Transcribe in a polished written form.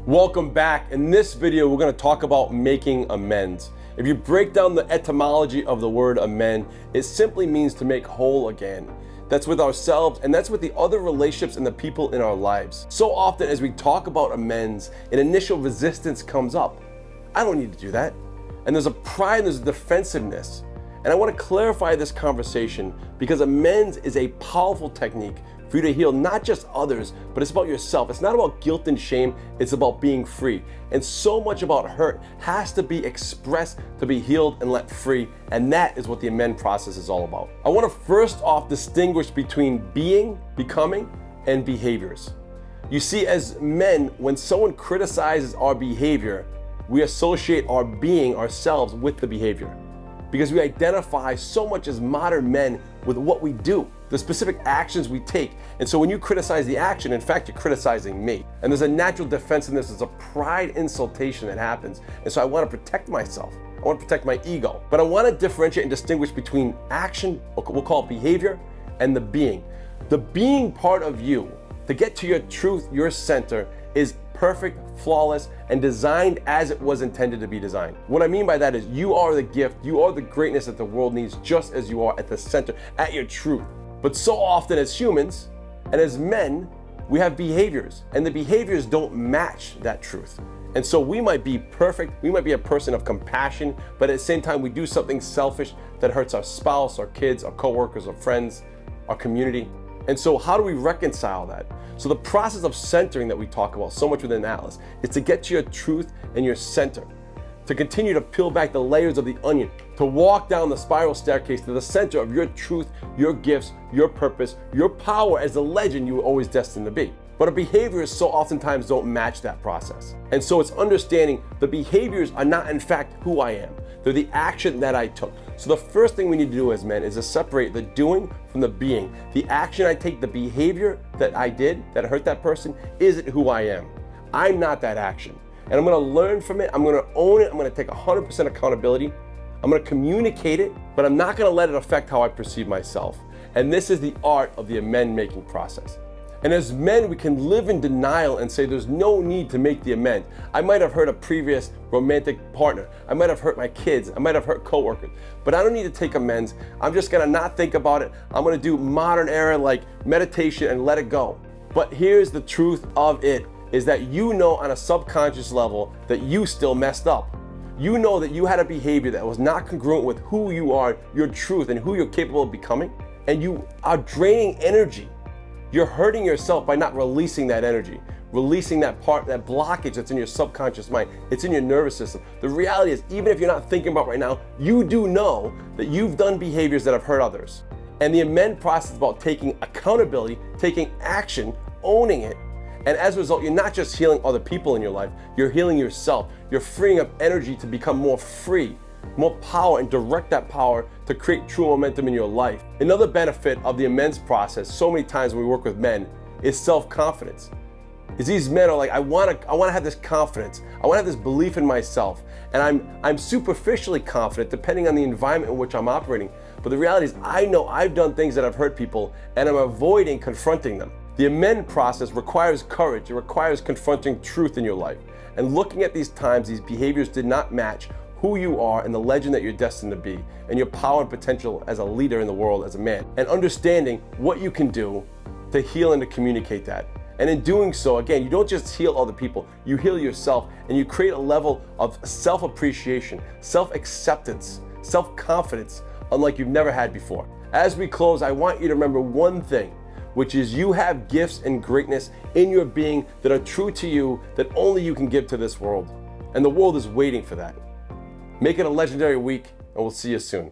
Welcome back. In this video, we're going to talk about making amends. If you break down the etymology of the word amend, it simply means to make whole again. That's with ourselves, and that's with the other relationships and the people in our lives. So often as we talk about amends, an initial resistance comes up. I don't need to do that. And there's a pride, and there's a defensiveness. And I want to clarify this conversation because amends is a powerful technique for you to heal not just others, but it's about yourself. It's not about guilt and shame, it's about being free. And so much about hurt has to be expressed to be healed and let free, and that is what the amend process is all about. I want to first off distinguish between being, becoming, and behaviors. You see, as men, when someone criticizes our behavior, we associate our being, ourselves, with the behavior. Because we identify so much as modern men with what we do, the specific actions we take. And so when you criticize the action, in fact, you're criticizing me. And there's a natural defensiveness, there's a pride insultation that happens. And so I want to protect myself. I want to protect my ego. But I want to differentiate and distinguish between action, we'll call it behavior, and the being. The being part of you, to get to your truth, your center, is perfect, flawless, and designed as it was intended to be designed. What I mean by that is you are the gift, you are the greatness that the world needs just as you are at the center, at your truth. But so often as humans and as men, we have behaviors, and the behaviors don't match that truth. And so we might be perfect, we might be a person of compassion, but at the same time we do something selfish that hurts our spouse, our kids, our coworkers, our friends, our community. And so how do we reconcile that? So the process of centering that we talk about so much within Atlas is to get to your truth and your center, to continue to peel back the layers of the onion, to walk down the spiral staircase to the center of your truth, your gifts, your purpose, your power as the legend you were always destined to be. But our behaviors so oftentimes don't match that process. And so it's understanding the behaviors are not in fact who I am. They're the action that I took. So the first thing we need to do as men is to separate the doing from the being. The action I take, the behavior that I did that hurt that person, isn't who I am. I'm not that action. And I'm gonna learn from it, I'm gonna own it, I'm gonna take 100% accountability, I'm gonna communicate it, but I'm not gonna let it affect how I perceive myself. And this is the art of the amend making process. And as men, we can live in denial and say there's no need to make the amend. I might have hurt a previous romantic partner. I might have hurt my kids. I might have hurt coworkers. But I don't need to take amends. I'm just gonna not think about it. I'm gonna do modern era like meditation and let it go. But here's the truth of it, is that you know on a subconscious level that you still messed up. You know that you had a behavior that was not congruent with who you are, your truth, and who you're capable of becoming. And you are draining energy. You're hurting yourself by not releasing that energy, releasing that part, that blockage that's in your subconscious mind. It's in your nervous system. The reality is, even if you're not thinking about it right now, you do know that you've done behaviors that have hurt others. And the amend process is about taking accountability, taking action, owning it. And as a result, you're not just healing other people in your life, you're healing yourself. You're freeing up energy to become more free, more power, and direct that power to create true momentum in your life. Another benefit of the amends process, so many times when we work with men, is self-confidence. Is these men are like, I want to have this confidence. I want to have this belief in myself. And I'm superficially confident depending on the environment in which I'm operating. But the reality is, I know I've done things that have hurt people and I'm avoiding confronting them. The amend process requires courage. It requires confronting truth in your life and looking at these times these behaviors did not match who you are and the legend that you're destined to be, and your power and potential as a leader in the world as a man, and understanding what you can do to heal and to communicate that. And in doing so, again, you don't just heal other people, you heal yourself, and you create a level of self-appreciation, self-acceptance, self-confidence, unlike you've never had before. As we close, I want you to remember one thing, which is you have gifts and greatness in your being that are true to you that only you can give to this world. And the world is waiting for that. Make it a legendary week, and we'll see you soon.